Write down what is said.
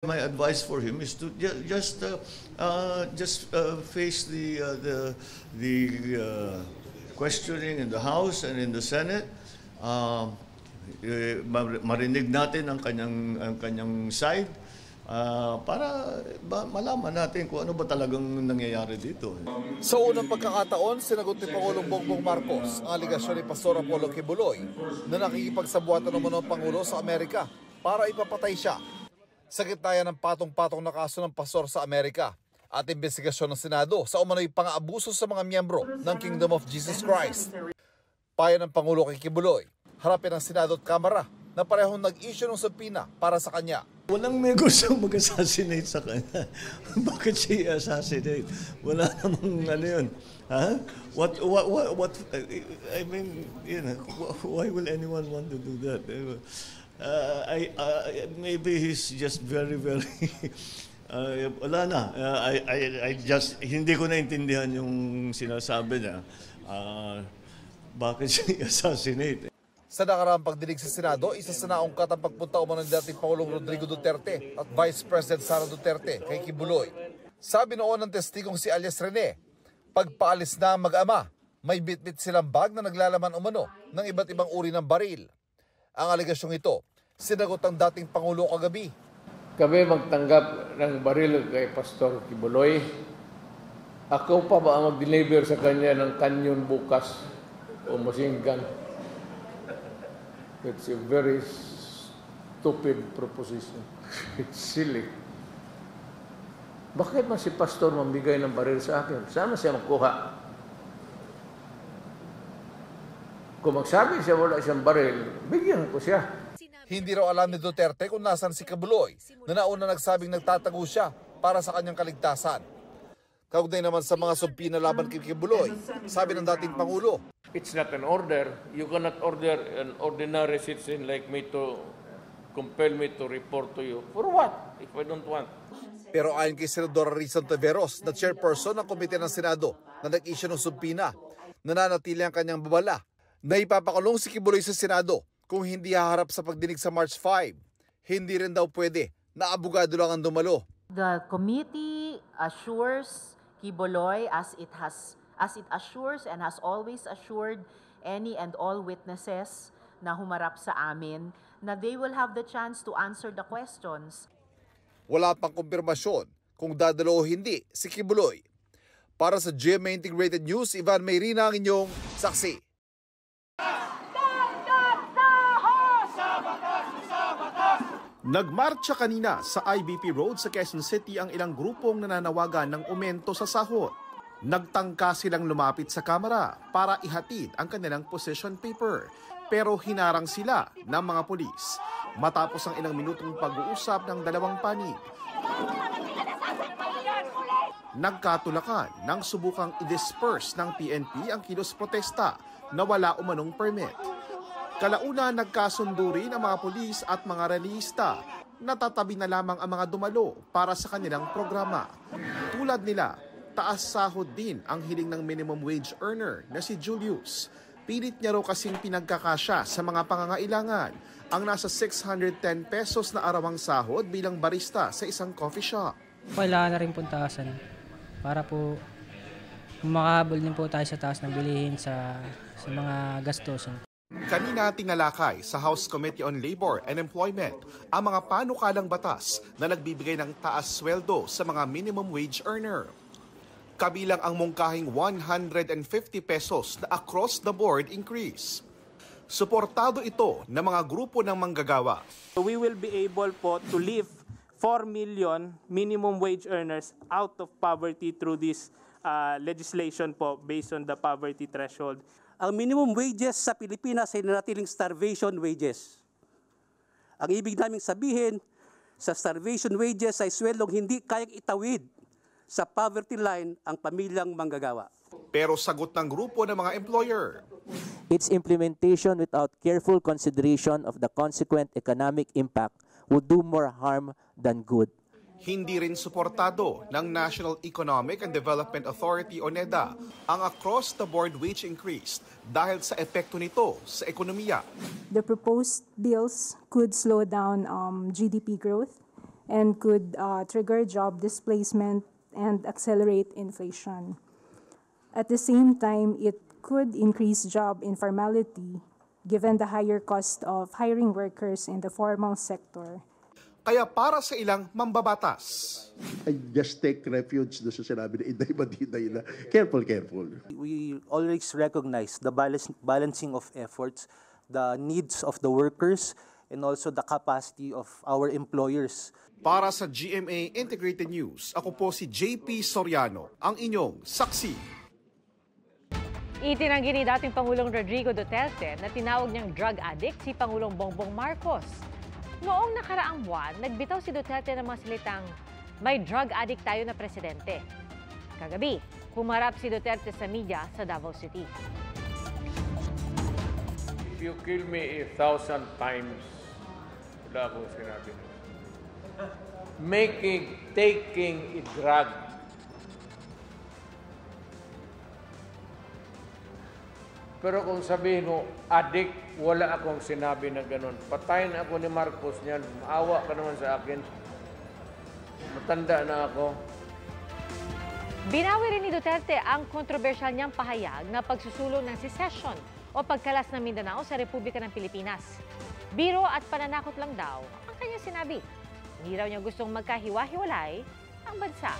My advice for him is to face the questioning in the House and in the Senate. Marinig natin ang kanyang side para malaman natin kung ano ba talagang nangyayari dito. Sa unang pagkakataon, sinagot ni Pangulong Bongbong Marcos ang aligasyon ni Pastor Apollo Kibuloy na nakikipagsabuatan ng Pangulo sa Amerika para ipapatay siya. Sa gitna yan ng patong-patong na kaso ng pastor sa Amerika at investigasyon ng Senado sa umano'y pang-aabuso sa mga miyembro ng Kingdom of Jesus Christ. Payo ng Pangulo kay Kibuloy, harapin ang Senado at Kamara na parehong nag-issue ng subpoena para sa kanya. Walang may gusto mag-assassinate sa kanya. Bakit siya i-assassinate? Wala namang ano yun. Huh? What, I mean, you know, why will anyone want to do that? Maybe he's just very wala na. I just hindi ko naintindihan yung sinasabi niya. Bakit siya assassinate? Sa nakaraang pagdinig sa Senado, isa sa naungkat ang pagpunta umano ng dating Pangulong Rodrigo Duterte at Vice President Sara Duterte kay Kibuloy. Sabi noon ng testigong si alias Rene, pagpaalis na ang mag-ama, may bitbit silang bag na naglalaman umano ng iba't ibang uri ng baril. Ang aligasyong ito, sinagot ang dating Pangulo kagabi. Kami magtanggap ng baril kay Pastor Kibuloy. Ako pa ba ang mag-deliver sa kanya ng kanyon bukas o machine gun? It's a very stupid proposition. It's silly. Bakit man si Pastor mamigay ng baril sa akin? Sana siya makuha. Kung magsabi siya wala siyang baril, bigyan ko siya. Hindi raw alam ni Duterte kung nasan si Kibuloy na nauna nagsabing nagtatago siya para sa kanyang kaligtasan. Kaugnay naman sa mga subpoena laban kay Kibuloy, sabi ng dating Pangulo, It's not an order. You cannot order an ordinary citizen like me to compel me to report to you. For what? If I don't want. Pero ayon kay Senadora Risa Ontiveros na chairperson ng komite ng Senado na nag-issue ng subpoena, nananatili ang kanyang babala na ipapakulong si Kibuloy sa Senado kung hindi haharap sa pagdinig sa March 5. Hindi rin daw pwede na abogado lang ang dumalo. The committee assures Kibuloy as it assures and has always assured any and all witnesses na humarap sa amin na they will have the chance to answer the questions. Wala pang kumpirmasyon kung dadalo o hindi si Kibuloy. Para sa GMA Integrated News, Ivan Mayrina ang inyong saksi. Nagmarcha kanina sa IBP Road sa Quezon City ang ilang grupong nananawagan ng aumento sa sahod. Nagtangka silang lumapit sa kamera para ihatid ang kanilang position paper, pero hinarang sila ng mga pulis matapos ang ilang minutong pag-uusap ng dalawang panig. Nagkatulakan nang subukang i-disperse ng PNP ang kilos protesta na wala umanong permit. Kalauna nagkasundo rin ang mga pulis at mga relihista na tatabi na lamang ang mga dumalo para sa kanilang programa. Tulad nila, taas sahod din ang hiling ng minimum wage earner na si Julius. Pilit niya raw kasing pinagkakasya sa mga pangangailangan ang nasa 610 pesos na arawang sahod bilang barista sa isang coffee shop. Kailangan na rin puntasan para po makahabol din po tayo sa taas ng bilihin sa mga gastusin. Kanina tinalakay sa House Committee on Labor and Employment ang mga panukalang batas na nagbibigay ng taas sweldo sa mga minimum wage earner. Kabilang ang mungkahing 150 pesos na across the board increase. Suportado ito ng mga grupo ng manggagawa. We will be able po to lift 4 million minimum wage earners out of poverty through this legislation po based on the poverty threshold. Ang minimum wages sa Pilipinas ay nanatiling starvation wages. Ang ibig naming sabihin, sa starvation wages ay sweldong hindi kayang itawid sa poverty line ang pamilyang manggagawa. Pero sagot ng grupo ng mga employer, its implementation without careful consideration of the consequent economic impact would do more harm than good. Hindi rin suportado ng National Economic and Development Authority o NEDA ang across-the-board wage increase dahil sa epekto nito sa ekonomiya. The proposed bills could slow down GDP growth and could trigger job displacement and accelerate inflation. At the same time, it could increase job informality given the higher cost of hiring workers in the formal sector. Kaya para sa ilang mambabatas, I just take refuge doon sa sinabi na Inday Madiday na careful. We always recognize the balancing of efforts, the needs of the workers, and also the capacity of our employers. Para sa GMA Integrated News, ako po si JP Soriano, ang inyong saksi. Itinanggi ni dating Pangulong Rodrigo Duterte na tinawag niyang drug addict si Pangulong Bongbong Marcos. Noong nakaraang buwan, nagbitaw si Duterte ng mga salitang, may drug addict tayo na presidente. Kagabi, humarap si Duterte sa media sa Davao City. If you kill me 1,000 times, wala akong sinabi. Taking a drug. Pero kung sabihin mo, addict, wala akong sinabi na gano'n. Patayin ako ni Marcos niyan. Maawa ka naman sa akin. Matanda na ako. Binawi rin ni Duterte ang kontrobersyal niyang pahayag na pagsusulong ng secession o pagkalas ng Mindanao sa Republika ng Pilipinas. Biro at pananakot lang daw ang kanyang sinabi. Hindi raw niya gustong magkahiwa-hiwalay ang bansa.